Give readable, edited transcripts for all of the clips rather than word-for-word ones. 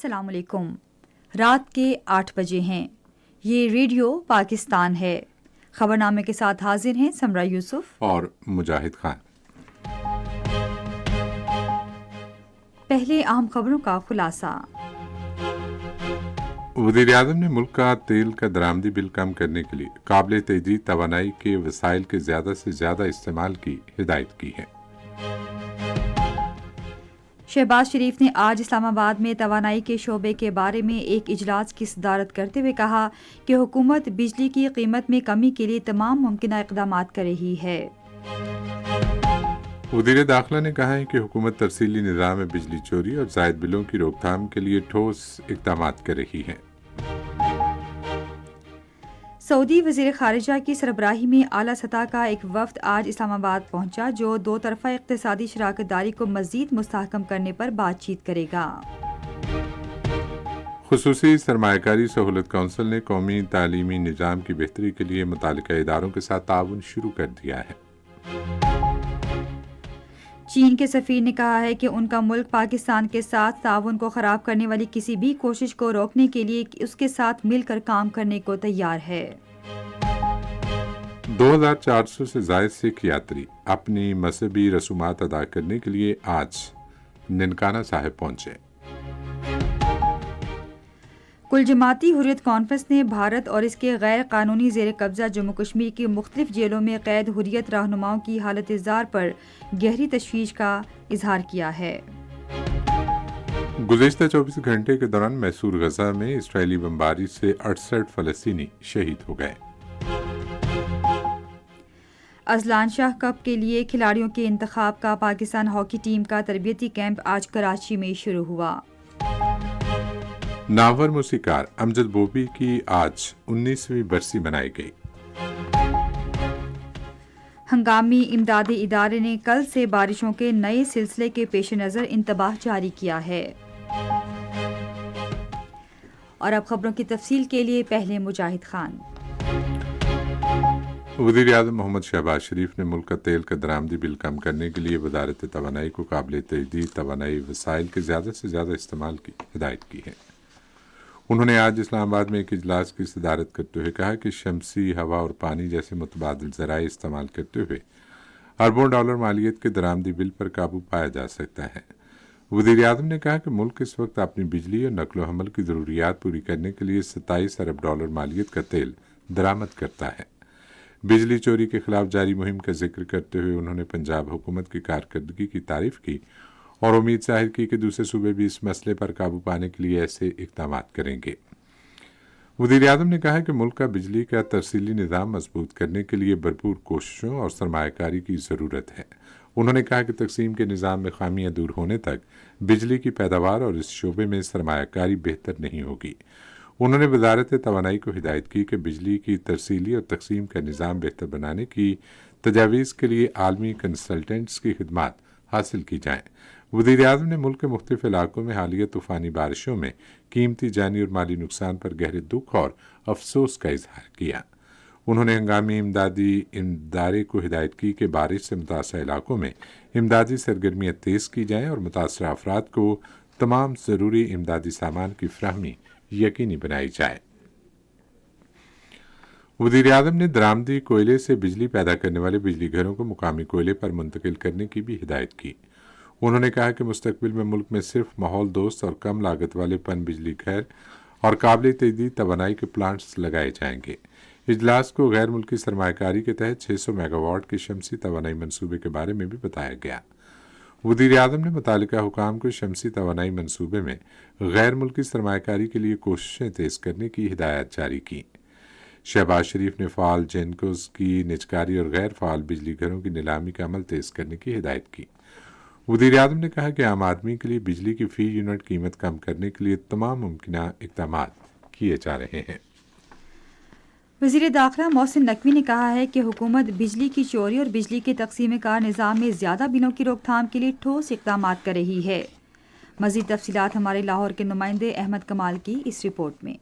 السلام علیکم۔ رات کے 8 بجے ہیں۔ یہ ریڈیو پاکستان ہے۔ خبرنامے کے ساتھ حاضر ہیں سمرہ یوسف اور مجاہد خان۔ پہلے اہم خبروں کا خلاصہ۔ وزیر اعظم نے ملک کا تیل کا درآمدی بل کم کرنے کے لیے قابل تجدید توانائی کے وسائل کے زیادہ سے زیادہ استعمال کی ہدایت کی ہے۔ شہباز شریف نے آج اسلام آباد میں توانائی کے شعبے کے بارے میں ایک اجلاس کی صدارت کرتے ہوئے کہا کہ حکومت بجلی کی قیمت میں کمی کے لیے تمام ممکنہ اقدامات کر رہی ہے۔ وزیر داخلہ نے کہا ہے کہ حکومت ترسیلی نظام میں بجلی چوری اور زائد بلوں کی روک تھام کے لیے ٹھوس اقدامات کر رہی ہے۔ سعودی وزیر خارجہ کی سربراہی میں اعلیٰ سطح کا ایک وفد آج اسلام آباد پہنچا جو دو طرفہ اقتصادی شراکت داری کو مزید مستحکم کرنے پر بات چیت کرے گا۔ خصوصی سرمایہ کاری سہولت کونسل نے قومی تعلیمی نظام کی بہتری کے لیے متعلقہ اداروں کے ساتھ تعاون شروع کر دیا ہے۔ چین کے سفیر نے کہا ہے کہ ان کا ملک پاکستان کے ساتھ تعاون کو خراب کرنے والی کسی بھی کوشش کو روکنے کے لیے اس کے ساتھ مل کر کام کرنے کو تیار ہے۔ 2400 سے زائد سکھ یاتری اپنی مذہبی رسومات ادا کرنے کے لیے آج ننکانہ صاحب پہنچے۔ کل جماعتی حریت کانفرنس نے بھارت اور اس کے غیر قانونی زیر قبضہ جموں کشمیر کی مختلف جیلوں میں قید حریت رہنماؤں کی حالت زار پر گہری تشویش کا اظہار کیا ہے۔ گزشتہ 24 گھنٹے کے دوران محصور غزہ میں اسرائیلی بمباری سے 68 فلسطینی شہید ہو گئے۔ اذلان شاہ کپ کے لیے کھلاڑیوں کے انتخاب کا پاکستان ہاکی ٹیم کا تربیتی کیمپ آج کراچی میں شروع ہوا۔ نامور موسیقار امجد بوبی کی آج 19ویں برسی منائی گئی۔ ہنگامی امدادی ادارے نے کل سے بارشوں کے نئے سلسلے کے پیش نظر انتباہ جاری کیا ہے۔ اور اب خبروں کی تفصیل کے لیے پہلے مجاہد خان۔ وزیر اعظم محمد شہباز شریف نے ملک کا تیل کا درآمدی بل کم کرنے کے لیے وزارت توانائی کو قابل تجدید توانائی وسائل کے زیادہ سے زیادہ استعمال کی ہدایت کی ہے۔ انہوں نے آج اسلام آباد میں ایک اجلاس کی صدارت کرتے ہوئے کہا کہ شمسی ہوا اور پانی جیسے متبادل ذرائع استعمال کرتے ہوئے اربوں ڈالر مالیت کے درآمدی بل پر قابو پایا جا سکتا ہے۔ وزیر اعظم نے کہا کہ ملک اس وقت اپنی بجلی اور نقل و حمل کی ضروریات پوری کرنے کے لیے 27 ارب ڈالر مالیت کا تیل درآمد کرتا ہے۔ بجلی چوری کے خلاف جاری مہم کا ذکر کرتے ہوئے انہوں نے پنجاب حکومت کی کارکردگی کی تعریف کی اور امید ظاہر کی کہ دوسرے صوبے بھی اس مسئلے پر قابو پانے کے لیے ایسے اقدامات کریں گے۔ وزیر اعظم نے کہا کہ ملک کا بجلی کا ترسیلی نظام مضبوط کرنے کے لیے بھرپور کوششوں اور سرمایہ کاری کی ضرورت ہے۔ انہوں نے کہا کہ تقسیم کے نظام میں خامیاں دور ہونے تک بجلی کی پیداوار اور اس شعبے میں سرمایہ کاری بہتر نہیں ہوگی۔ انہوں نے وزارت توانائی کو ہدایت کی کہ بجلی کی ترسیلی اور تقسیم کا نظام بہتر بنانے کی تجاویز کے لیے عالمی کنسلٹنٹس کی خدمات حاصل کی جائیں۔ وزیر اعظم نے ملک کے مختلف علاقوں میں حالیہ طوفانی بارشوں میں قیمتی جانی اور مالی نقصان پر گہرے دکھ اور افسوس کا اظہار کیا۔ انہوں نے ہنگامی امدادی ادارے کو ہدایت کی کہ بارش سے متاثرہ علاقوں میں امدادی سرگرمیاں تیز کی جائیں اور متاثرہ افراد کو تمام ضروری امدادی سامان کی فراہمی یقینی بنائی جائے۔ وزیر اعظم نے درآمدی کوئلے سے بجلی پیدا کرنے والے بجلی گھروں کو مقامی کوئلے پر منتقل کرنے کی بھی ہدایت کی۔ انہوں نے کہا کہ مستقبل میں ملک میں صرف ماحول دوست اور کم لاگت والے پن بجلی گھر اور قابل تجدید توانائی کے پلانٹس لگائے جائیں گے۔ اجلاس کو غیر ملکی سرمایہ کاری کے تحت 600 میگا واٹ کے شمسی توانائی منصوبے کے بارے میں بھی بتایا گیا۔ وزیر اعظم نے متعلقہ حکام کو شمسی توانائی منصوبے میں غیر ملکی سرمایہ کاری کے لیے کوششیں تیز کرنے کی ہدایت جاری کی۔ شہباز شریف نے فعال جینکوز کی نجکاری اور غیر فعال بجلی گھروں کی نیلامی کا عمل تیز کرنے کی ہدایت کی۔ وزیر اعظم نے کہا کہ عام آدمی کے لیے بجلی کی فی یونٹ قیمت کم کرنے کے لیے تمام ممکنہ اقدامات کیے جا رہے ہیں۔ وزیر داخلہ محسن نقوی نے کہا ہے کہ حکومت بجلی کی چوری اور بجلی کے تقسیم کار نظام میں زیادہ بلوں کی روک تھام کے لیے ٹھوس اقدامات کر رہی ہے۔ مزید تفصیلات ہمارے لاہور کے نمائندے احمد کمال کی اس رپورٹ میں۔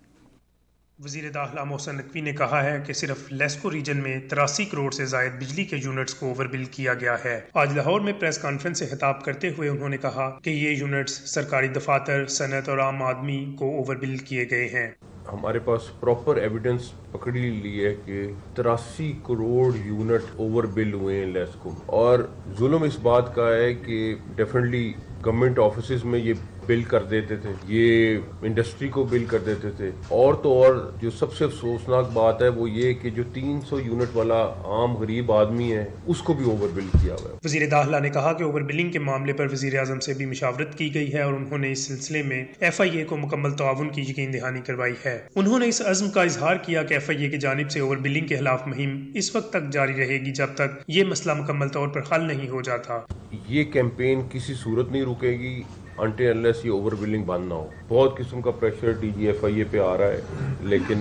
وزیر داخلہ محسن نقوی نے کہا ہے کہ صرف لیسکو ریجن میں 83 کروڑ سے زائد بجلی کے یونٹس کو اوور بل کیا گیا ہے۔ آج لاہور میں پریس کانفرنس سے خطاب کرتے ہوئے انہوں نے کہا کہ یہ یونٹس سرکاری دفاتر، صنعت اور عام آدمی کو اوور بل کیے گئے ہیں۔ ہمارے پاس پراپر ایویڈنس پکڑی لی ہے کہ 83 کروڑ یونٹ اوور بل ہوئے ہیں لیسکو، اور ظلم اس بات کا ہے کہ ڈیفینیٹلی گورنمنٹ آفیسز میں یہ بل کر دیتے تھے، یہ انڈسٹری کو بل کر دیتے تھے، اور تو اور جو سب سے افسوسناک بات ہے وہ یہ کہ جو 300 یونٹ والا عام غریب آدمی ہے اس کو بھی اوور بل کیا ہوا ہے۔ وزیر داخلہ نے کہا کہ اوور بلنگ کے معاملے پر وزیر اعظم سے بھی مشاورت کی گئی ہے اور انہوں نے اس سلسلے میں FIA کو مکمل تعاون کی یقین دہانی کروائی ہے۔ انہوں نے اس عزم کا اظہار کیا کہ FIA کی جانب سے اوور بلنگ کے خلاف مہم اس وقت تک جاری رہے گی جب تک یہ مسئلہ مکمل طور پر حل نہیں ہو جاتا۔ یہ کیمپین کسی صورت نہیں رکے گی انٹل انلیس یہ اوور بلنگ بند نہ ہو۔ بہت قسم کا پریشر DG FIA پہ آ رہا ہے، لیکن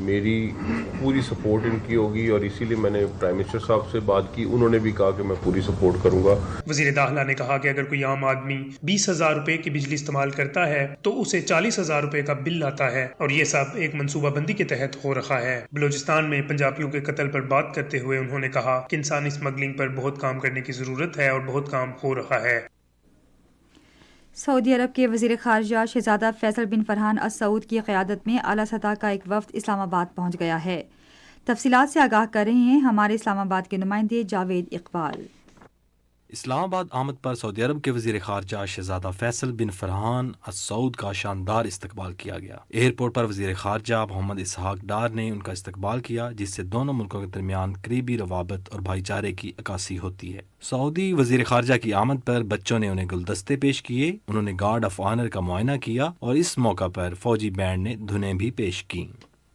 میری پوری سپورٹ ان کی ہوگی، اور اسی لیے میں نے پرائم منسٹر صاحب سے بات کی، انہوں نے بھی کہا کہ میں پوری سپورٹ کروں گا۔ وزیر داخلہ نے کہا کہ اگر کوئی عام آدمی 20,000 روپے کی بجلی استعمال کرتا ہے تو اسے 40,000 روپے کا بل آتا ہے، اور یہ سب ایک منصوبہ بندی کے تحت ہو رہا ہے۔ بلوچستان میں پنجابیوں کے قتل پر بات کرتے ہوئے انہوں نے کہا کہ انسانی اسمگلنگ پر بہت کام کرنے کی ضرورت ہے اور بہت کام ہو رہا ہے۔ سعودی عرب کے وزیر خارجہ شہزادہ فیصل بن فرحان السعود کی قیادت میں اعلیٰ سطح کا ایک وفد اسلام آباد پہنچ گیا ہے۔ تفصیلات سے آگاہ کر رہے ہیں ہمارے اسلام آباد کے نمائندے جاوید اقبال۔ اسلام آباد آمد پر سعودی عرب کے وزیر خارجہ شہزادہ فیصل بن فرحان السعود کا شاندار استقبال کیا گیا۔ ایئرپورٹ پر وزیر خارجہ محمد اسحاق ڈار نے ان کا استقبال کیا، جس سے دونوں ملکوں کے درمیان قریبی روابط اور بھائی چارے کی عکاسی ہوتی ہے۔ سعودی وزیر خارجہ کی آمد پر بچوں نے انہیں گلدستے پیش کیے، انہوں نے گارڈ آف آنر کا معائنہ کیا، اور اس موقع پر فوجی بینڈ نے دھنیں بھی پیش کیں۔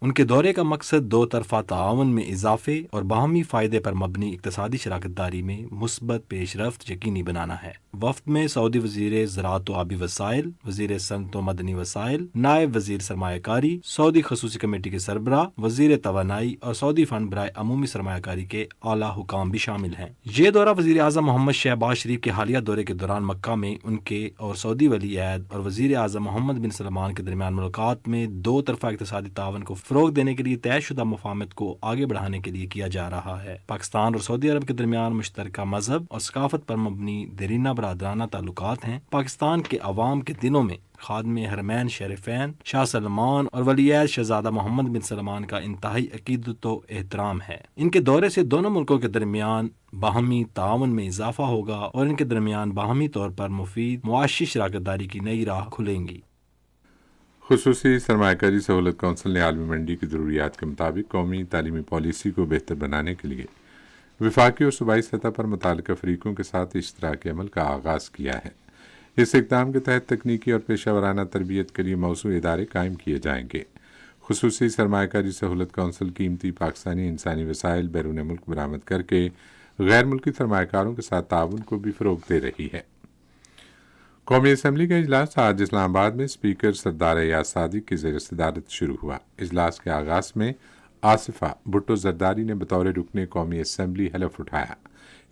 ان کے دورے کا مقصد دو طرفہ تعاون میں اضافے اور باہمی فائدے پر مبنی اقتصادی شراکت داری میں مثبت پیش رفت یقینی بنانا ہے۔ وفد میں سعودی وزیر زراعت و آبی وسائل، وزیر صنعت و مدنی وسائل، نائب وزیر سرمایہ کاری، سعودی خصوصی کمیٹی کے سربراہ، وزیر توانائی اور سعودی فنڈ برائے عمومی سرمایہ کاری کے اعلیٰ حکام بھی شامل ہیں۔ یہ دورہ وزیر اعظم محمد شہباز شریف کے حالیہ دورے کے دوران مکہ میں ان کے اور سعودی ولی عہد اور وزیر اعظم محمد بن سلمان کے درمیان ملاقات میں دو طرفہ اقتصادی تعاون کو فروغ دینے کے لیے طے شدہ مفاہمت کو آگے بڑھانے کے لیے کیا جا رہا ہے۔ پاکستان اور سعودی عرب کے درمیان مشترکہ مذہب اور ثقافت پر مبنی دیرینہ برادرانہ تعلقات ہیں۔ پاکستان کے عوام کے دلوں میں خادم حرمین شریفین شاہ سلمان اور ولی عہد شہزادہ محمد بن سلمان کا انتہائی عقیدت و احترام ہے۔ ان کے دورے سے دونوں ملکوں کے درمیان باہمی تعاون میں اضافہ ہوگا اور ان کے درمیان باہمی طور پر مفید معاشی شراکت داری کی نئی راہ کھلیں گی۔ خصوصی سرمایہ کاری سہولت کونسل نے عالمی منڈی کی ضروریات کے مطابق قومی تعلیمی پالیسی کو بہتر بنانے کے لیے وفاقی اور صوبائی سطح پر متعلقہ فریقوں کے ساتھ اشتراکی عمل کا آغاز کیا ہے۔ اس اقدام کے تحت تکنیکی اور پیشہ ورانہ تربیت کے لیے موسوعی ادارے قائم کیے جائیں گے۔ خصوصی سرمایہ کاری سہولت کونسل قیمتی پاکستانی انسانی وسائل بیرون ملک برآمد کر کے غیر ملکی سرمایہ کاروں کے ساتھ تعاون کو بھی فروغ دے رہی ہے۔ قومی اسمبلی کا اجلاس آج اسلام آباد میں اسپیکر سردار ایاز صادق کی زیر صدارت شروع ہوا۔ اجلاس کے آغاز میں آصفہ بھٹو زرداری نے بطور رکن قومی اسمبلی حلف اٹھایا۔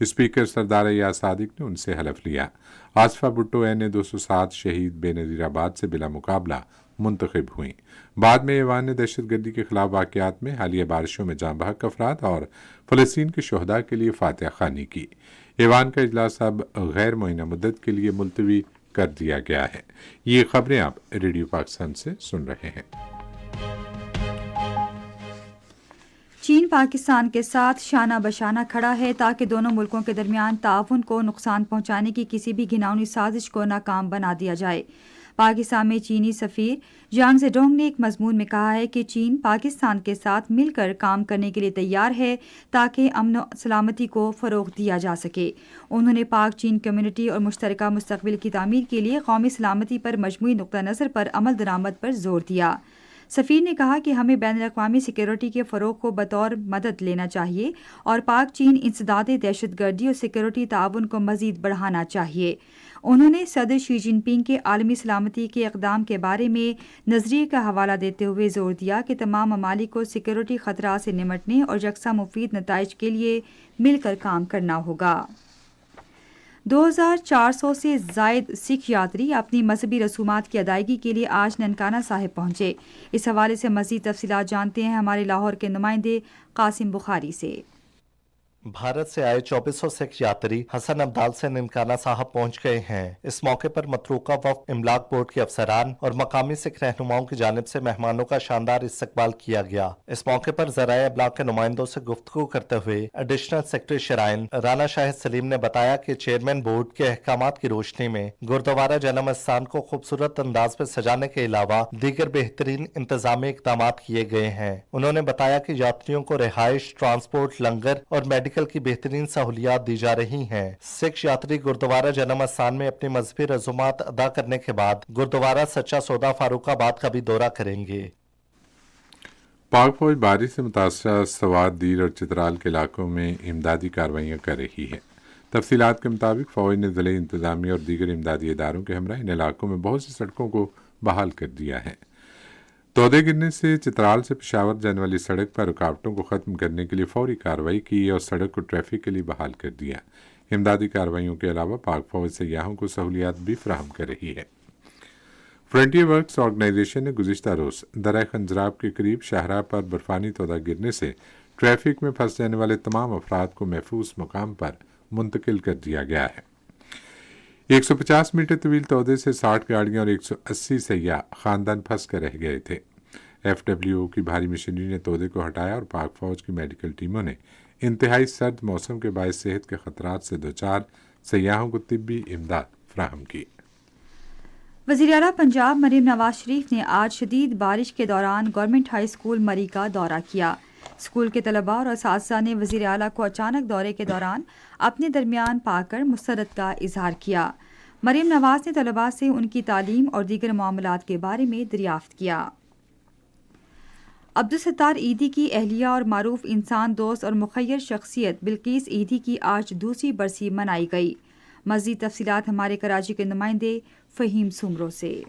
اسپیکر سردار ایاز صادق نے ان سے حلف لیا۔ آصفہ بھٹو این 207 شہید بے نظیر آباد سے بلا مقابلہ منتخب ہوئیں۔ بعد میں ایوان نے دہشت گردی کے خلاف واقعات میں حالیہ بارشوں میں جاں بحق افراد اور فلسطین کے شہداء کے لیے فاتحہ خوانی کی۔ ایوان کا اجلاس اب غیر معینہ مدت کے لیے ملتوی کر دیا گیا ہے۔ یہ خبریں آپ ریڈیو پاکستان سے سن رہے ہیں۔ چین پاکستان کے ساتھ شانہ بشانہ کھڑا ہے تاکہ دونوں ملکوں کے درمیان تعاون کو نقصان پہنچانے کی کسی بھی گھناؤنی سازش کو ناکام بنا دیا جائے۔ پاکستان میں چینی سفیر جانگ زیڈونگ نے ایک مضمون میں کہا ہے کہ چین پاکستان کے ساتھ مل کر کام کرنے کے لیے تیار ہے تاکہ امن و سلامتی کو فروغ دیا جا سکے۔ انہوں نے پاک چین کمیونٹی اور مشترکہ مستقبل کی تعمیر کے لیے قومی سلامتی پر مجموعی نقطہ نظر پر عمل درآمد پر زور دیا۔ سفیر نے کہا کہ ہمیں بین الاقوامی سیکیورٹی کے فروغ کو بطور مدد لینا چاہیے اور پاک چین انسداد دہشت گردی اور سیکیورٹی تعاون کو مزید بڑھانا چاہیے۔ انہوں نے صدر شی جن پنگ کے عالمی سلامتی کے اقدام کے بارے میں نظریے کا حوالہ دیتے ہوئے زور دیا کہ تمام ممالک کو سیکیورٹی خطرات سے نمٹنے اور یکساں مفید نتائج کے لیے مل کر کام کرنا ہوگا۔ 2400 سے زائد سکھ یاتری اپنی مذہبی رسومات کی ادائیگی کے لیے آج ننکانہ صاحب پہنچے۔ اس حوالے سے مزید تفصیلات جانتے ہیں ہمارے لاہور کے نمائندے قاسم بخاری سے۔ بھارت سے آئے 2400 سکھ یاتری حسن ابدال سے ننکانہ صاحب پہنچ گئے ہیں۔ اس موقع پر متروکہ وفد املاک بورڈ کے افسران اور مقامی سکھ رہنماؤں کی جانب سے مہمانوں کا شاندار استقبال کیا گیا۔ اس موقع پر ذرائع ابلاغ کے نمائندوں سے گفتگو کرتے ہوئے ایڈیشنل سیکرٹری شرائن رانا شاہد سلیم نے بتایا کہ چیئرمین بورڈ کے احکامات کی روشنی میں گردوارہ جنم استان کو خوبصورت انداز میں سجانے کے علاوہ دیگر بہترین انتظامی اقدامات کیے گئے ہیں۔ انہوں نے بتایا کہ یاتریوں کو رہائش، ٹرانسپورٹ، لنگر اور میڈیکل کی بہترین سہولیات دی جا رہی ہیں۔ سکھ یاتری گردوارہ جنم استان میں اپنی مذہبی رسومات ادا کرنے کے بعد گردوارہ سچا سودا فاروق آباد کا بھی دورہ کریں گے۔ پاک فوج بارش سے متاثرہ سوات، دیر اور چترال کے علاقوں میں امدادی کارروائیاں کر رہی ہے۔ تفصیلات کے مطابق فوج نے ضلعی انتظامیہ اور دیگر امدادی اداروں کے ہمراہ ان علاقوں میں بہت سی سڑکوں کو بحال کر دیا ہے۔ تودے گرنے سے چترال سے پشاور جانے والی سڑک پر رکاوٹوں کو ختم کرنے کے لیے فوری کارروائی کی اور سڑک کو ٹریفک کے لیے بحال کر دیا۔ امدادی کارروائیوں کے علاوہ پاک فوج سیاحوں کو سہولیات بھی فراہم کر رہی ہے۔ فرنٹیئر ورکس آرگنائزیشن نے گزشتہ روز درہ خنجراب کے قریب شاہراہ پر برفانی تودہ گرنے سے ٹریفک میں پھنس جانے والے تمام افراد کو محفوظ مقام پر منتقل کر دیا گیا ہے۔ 150 میٹر طویل تودے سے 60 گاڑیاں اور 180 سیاح خاندان پھنس کر رہ گئے تھے۔ FWO کی بھاری مشینری نے تودے کو ہٹایا اور پاک فوج کی میڈیکل ٹیموں نے انتہائی سرد موسم کے باعث صحت کے خطرات سے دوچار سیاحوں کو طبی امداد فراہم کی۔ وزیر اعلیٰ پنجاب مریم نواز شریف نے آج شدید بارش کے دوران گورنمنٹ ہائی اسکول مری کا دورہ کیا۔ اسکول کے طلباء اور اساتذہ نے وزیر اعلیٰ کو اچانک دورے کے دوران اپنے درمیان پا کر مسرت کا اظہار کیا۔ مریم نواز نے طلباء سے ان کی تعلیم اور دیگر معاملات کے بارے میں دریافت کیا۔ عبدالستار ایدھی کی اہلیہ اور معروف انسان دوست اور مخیر شخصیت بلقیس ایدھی کی آج دوسری برسی منائی گئی۔ مزید تفصیلات ہمارے کراچی کے نمائندے فہیم سمرو سے۔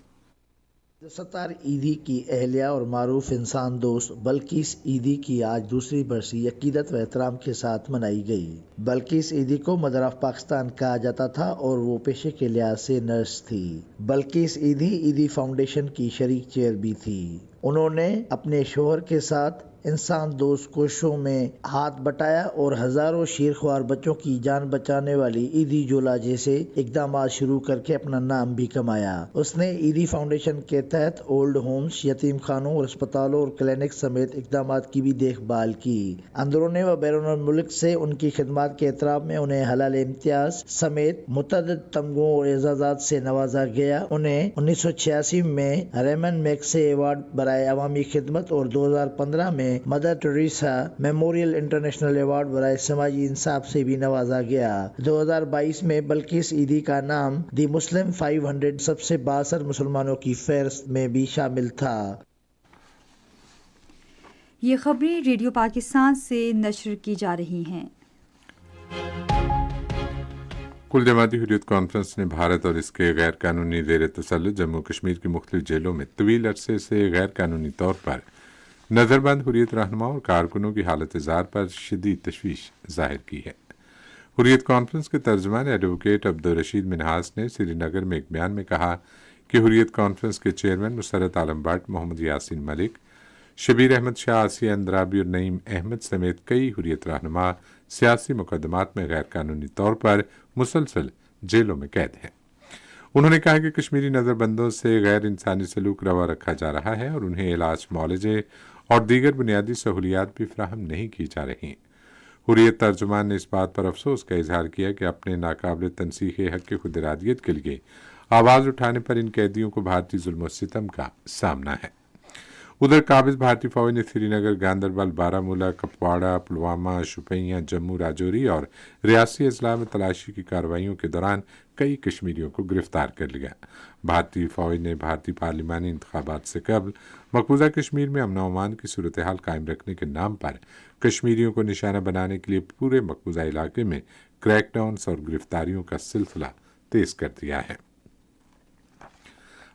عبدالستار ایدھی کی اہلیہ اور معروف انسان دوست بلقیس ایدھی کی آج دوسری برسی عقیدت و احترام کے ساتھ منائی گئی۔ بلقیس ایدھی کو مدر آف پاکستان کہا جاتا تھا اور وہ پیشے کے لحاظ سے نرس تھی۔ بلقیس ایدھی ایدھی فاؤنڈیشن کی شریک چیئر بھی تھی۔ انہوں نے اپنے شوہر کے ساتھ انسان دوست کوششوں میں ہاتھ بٹایا اور ہزاروں شیرخوار بچوں کی جان بچانے والی ایدھی جولا جیسے اقدامات شروع کر کے اپنا نام بھی کمایا۔ اس نے ایدھی فاؤنڈیشن کے تحت اولڈ ہومز، یتیم خانوں اور اسپتالوں اور کلینک سمیت اقدامات کی بھی دیکھ بھال کی۔ اندرون و بیرون الملک سے ان کی خدمات کے اعتراف میں انہیں حلال امتیاز سمیت متعدد تمغوں اور اعزازات سے نوازا گیا۔ انہیں 1986 میں ریمن میگسے ایوارڈ برائے عوامی خدمت اور 2015 میں mother Teresa memorial international award برائے سماجی انصاف سے بھی نوازا گیا۔ 2022 میں بلقیس ایدھی کا نام دی مسلم 500 سب سے بااثر مسلمانوں کی فہرست میں بھی شامل تھا۔ یہ خبریں ریڈیو پاکستان سے نشر کی جا رہی ہیں۔ کل جماعتی حریت کانفرنس نے بھارت اور اس کے غیر قانونی زیر تسلط جموں کشمیر کی مختلف جیلوں میں طویل عرصے سے غیر قانونی طور پر نظر بند حریت رہنماؤں اور کارکنوں کی حالت زار پر شدید تشویش ظاہر کی ہے۔ حریت کانفرنس کے ترجمان ایڈوکیٹ عبدالرشید منہاس نے سری نگر میں ایک بیان میں کہا کہ حریت کانفرنس کے چیئرمین مسرت عالم بٹ، محمد یاسین ملک، شبیر احمد شاہ، آسیہ اندرابی اور نعیم احمد سمیت کئی حریت رہنما سیاسی مقدمات میں غیر قانونی طور پر مسلسل جیلوں میں قید ہیں۔ انہوں نے کہا کہ کشمیری نظر بندوں سے غیر انسانی سلوک روا رکھا جا رہا ہے اور انہیں علاج، معالجے اور دیگر بنیادی سہولیات بھی فراہم نہیں کی جا رہی۔ حریت ترجمان نے اس بات پر افسوس کا اظہار کیا کہ اپنے ناقابل تنسیق حق کی خود ارادیت کے لیے آواز اٹھانے پر ان قیدیوں کو بھارتی ظلم و ستم کا سامنا ہے۔ ادھر قابض بھارتی فوج نے سری نگر، گاندربل، بارہمولہ، کپواڑہ، پلوامہ، شوپیاں، جموں، راجوری اور ریاستی اضلاع میں تلاشی کی کارروائیوں کے دوران کئی کشمیریوں کو گرفتار کر لیا۔ بھارتی فوج نے بھارتی پارلیمانی انتخابات سے قبل مقبوضہ کشمیر میں امن و امان کی صورتحال قائم رکھنے کے نام پر کشمیریوں کو نشانہ بنانے کے لیے پورے مقبوضہ علاقے میں کریک ڈاؤنز اور گرفتاریوں کا سلسلہ تیز کر دیا ہے۔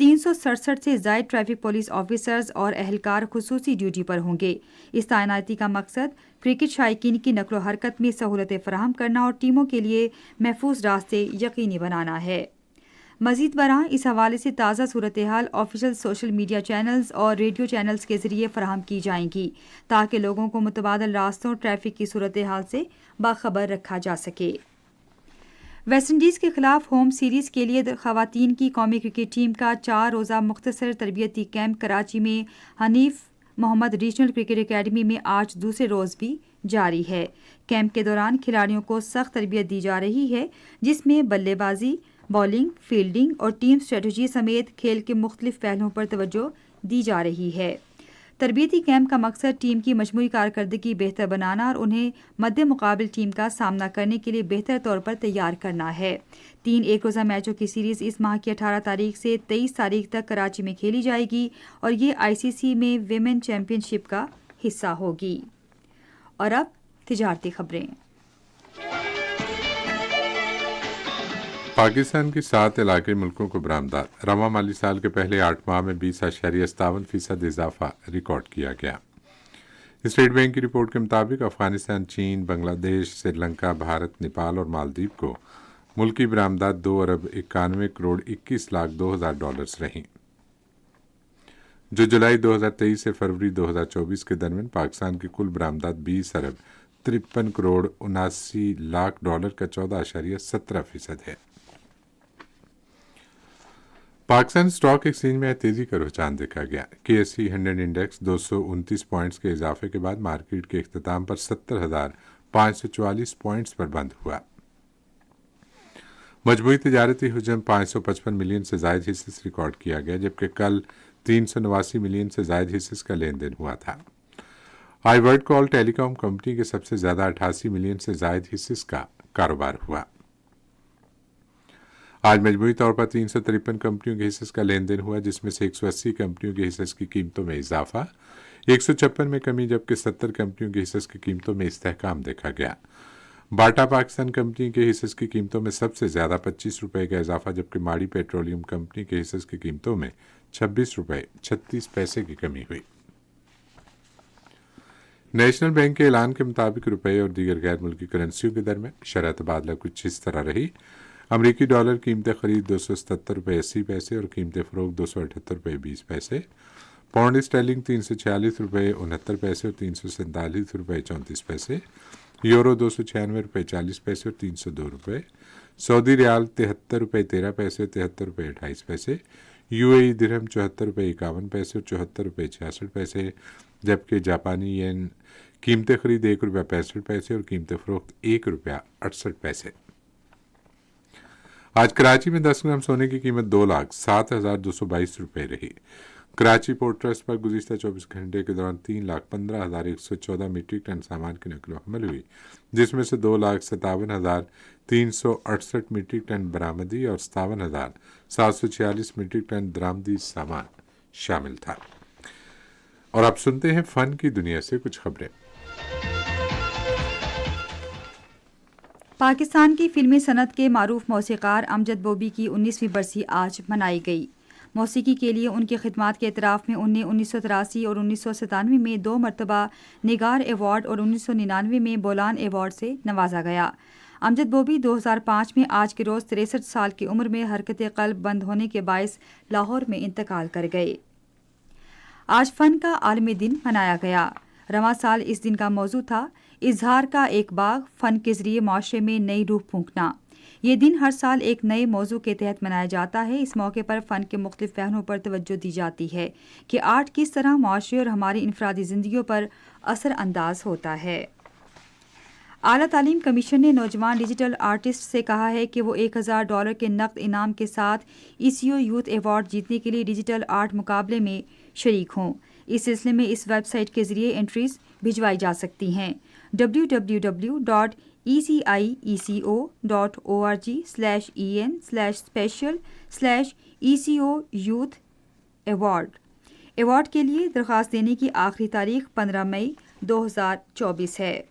367 سے زائد ٹریفک پولیس آفیسرز اور اہلکار خصوصی ڈیوٹی پر ہوں گے۔ اس تعیناتی کا مقصد کرکٹ شائقین کی نقل و حرکت میں سہولتیں فراہم کرنا اور ٹیموں کے لیے محفوظ راستے یقینی بنانا ہے۔ مزید برآں اس حوالے سے تازہ صورتحال آفیشیل سوشل میڈیا چینلز اور ریڈیو چینلز کے ذریعے فراہم کی جائیں گی تاکہ لوگوں کو متبادل راستوں ٹریفک کی صورتحال سے باخبر رکھا جا سکے۔ ویسٹ انڈیز کے خلاف ہوم سیریز کے لیے خواتین کی قومی کرکٹ ٹیم کا 4 روزہ مختصر تربیتی کیمپ کراچی میں حنیف محمد ریجنل کرکٹ اکیڈمی میں آج دوسرے روز بھی جاری ہے۔ کیمپ کے دوران کھلاڑیوں کو سخت تربیت دی جا رہی ہے جس میں بلے بازی، بالنگ، فیلڈنگ اور ٹیم اسٹریٹجی سمیت کھیل کے مختلف پہلوؤں پر توجہ دی جا رہی ہے۔ تربیتی کیمپ کا مقصد ٹیم کی مجموعی کارکردگی بہتر بنانا اور انہیں مد مقابل ٹیم کا سامنا کرنے کے لیے بہتر طور پر تیار کرنا ہے۔ 3 ایک روزہ میچوں کی سیریز اس ماہ کی 18 تاریخ سے 23 تاریخ تک کراچی میں کھیلی جائے گی اور یہ ICC میں ویمن چیمپئن شپ کا حصہ ہوگی۔ اور اب تجارتی خبریں۔ پاکستان کی 7 علاقائی ملکوں کو برآمدات رواں مالی سال کے پہلے 8 ماہ میں 20.57% اضافہ ریکارڈ کیا گیا۔ اسٹیٹ بینک کی رپورٹ کے مطابق افغانستان، چین، بنگلہ دیش، سری لنکا، بھارت، نیپال اور مالدیپ کو ملکی برآمدات 2.91,21,02,000 رہیں، جو جولائی 2023 سے فروری 2024 کے درمیان پاکستان کی کل برآمدات $20.53,79,00,000 کا 14.17% ہے۔ پاکستان اسٹاک ایکسچینج میں تیزی کا رجحان دیکھا گیا۔ KSE 100 انڈیکس 229 پوائنٹس کے اضافے کے بعد مارکیٹ کے اختتام پر 70,544 پوائنٹس پر بند ہوا۔ مجموعی تجارتی حجم 555 ملین سے زائد حصص ریکارڈ کیا گیا، جبکہ کل 389 ملین سے زائد حصص کا لین دین ہوا تھا۔ آئی ورڈ کال ٹیلی کام کمپنی کے سب سے زیادہ 88 ملین سے زائد حصص کا کاروبار ہوا۔ آج مجموعی طور پر 353 کمپنیوں کے حصص کا لین دین ہوا، جس میں سے 180 کمپنیوں کے حصص کی قیمتوں میں اضافہ، 156 میں کمی، جبکہ 70 کمپنیوں کے حصص کی قیمتوں میں استحکام دیکھا گیا۔ باٹا پاکستان کمپنی کے حصص کی قیمتوں میں سب سے زیادہ 25 روپے کا اضافہ، جبکہ ماڑی پیٹرولیم کمپنی کے حصص کی قیمتوں میں 26 روپے 36 پیسے کی کمی ہوئی۔ نیشنل بینک کے اعلان کے مطابق روپے اور دیگر غیر ملکی کرنسیوں کے درمیان شرح تبادلہ کچھ اس طرح رہی۔ امریکی ڈالر قیمت خرید 277 روپے 80 پیسے اور قیمت فروخت 278 روپے 20 پیسے، پاؤنڈ اسٹرلنگ 346 روپے 69 پیسے اور 347 روپے 34 پیسے، یورو 296 روپے 40 پیسے اور 302 روپے، سعودی ریال 73 روپے 13 پیسے اور 73 روپے 28 پیسے، UAE درہم 74 روپے 51 پیسے اور 74 روپے 66 پیسے، جبکہ جاپانی ین قیمت خرید 1 روپیہ 65 پیسے اور قیمت فروخت 1 روپیہ 68 پیسے۔ آج کراچی میں 10 گرام سونے کی قیمت 2,07,222 روپے رہی۔ کراچی پورٹ ٹرسٹ پر گزشتہ 24 گھنٹے کے دوران 3,15,114 میٹرک ٹن سامان کی نقل و حمل ہوئی، جس میں سے 2,57,368 میٹرک ٹن برآمدی اور 57,746 میٹرک ٹن درآمدی سامان شامل تھا۔ اور اب سنتے ہیں فن کی دنیا سے کچھ خبریں۔ پاکستان کی فلمی صنعت کے معروف موسیقار امجد بوبی کی 19ویں برسی آج منائی گئی۔ موسیقی کے لیے ان کی خدمات کے اعتراف میں انہیں 1983 اور 1997 میں 2 مرتبہ نگار ایوارڈ اور 1999 میں بولان ایوارڈ سے نوازا گیا۔ امجد بوبی 2005 میں آج کے روز 63 سال کی عمر میں حرکت قلب بند ہونے کے باعث لاہور میں انتقال کر گئے۔ آج فن کا عالمی دن منایا گیا۔ رواں سال اس دن کا موضوع تھا اظہار کا ایک باغ، فن کے ذریعے معاشرے میں نئی روح پھونکنا۔ یہ دن ہر سال ایک نئے موضوع کے تحت منایا جاتا ہے۔ اس موقع پر فن کے مختلف پہلوؤں پر توجہ دی جاتی ہے کہ آرٹ کس طرح معاشرے اور ہماری انفرادی زندگیوں پر اثر انداز ہوتا ہے۔ اعلیٰ تعلیم کمیشن نے نوجوان ڈیجیٹل آرٹسٹ سے کہا ہے کہ وہ $1,000 کے نقد انعام کے ساتھ ECO یوتھ ایوارڈ جیتنے کے لیے ڈیجیٹل آرٹ مقابلے میں شریک ہوں۔ اس سلسلے میں اس ویب سائٹ کے ذریعے انٹریز بھجوائی جا سکتی ہیں۔ www.ecico.org/en/special/ECO Youth Award ایوارڈ کے لیے درخواست دینے کی آخری تاریخ 15 مئی 2024 ہے۔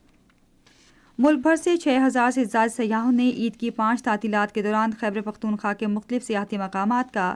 ملک بھر سے 6,000 سے زائد سیاحوں نے عید کی 5 تعطیلات کے دوران خیبر پختونخوا کے مختلف سیاحتی مقامات کا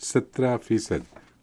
17%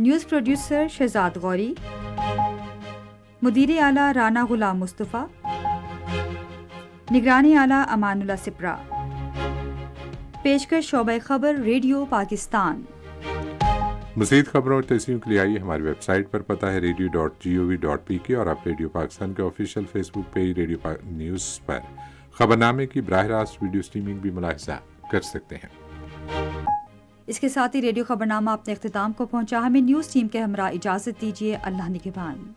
نیوز پروڈیوسر شہزاد غوری، مدیر اعلیٰ رانا غلام مصطفیٰ، نگرانی اعلیٰ امان اللہ سپرا، پیشکش شعبہ خبر ریڈیو پاکستان۔ مزید خبروں اور تجزیوں کے لیے آئیے ہماری ویب سائٹ پر، پتہ ہے radio.gov.pk، اور آپ ریڈیو پاکستان کے آفیشیل فیس بک پیج ریڈیو نیوز پر خبرنامے کی براہ راست ویڈیو سٹریمنگ بھی ملاحظہ کر سکتے ہیں۔ اس کے ساتھ ہی ریڈیو خبرنامہ اپنے اختتام کو پہنچا۔ ہمیں نیوز ٹیم کے ہمراہ اجازت دیجیے۔ اللہ نگہبان۔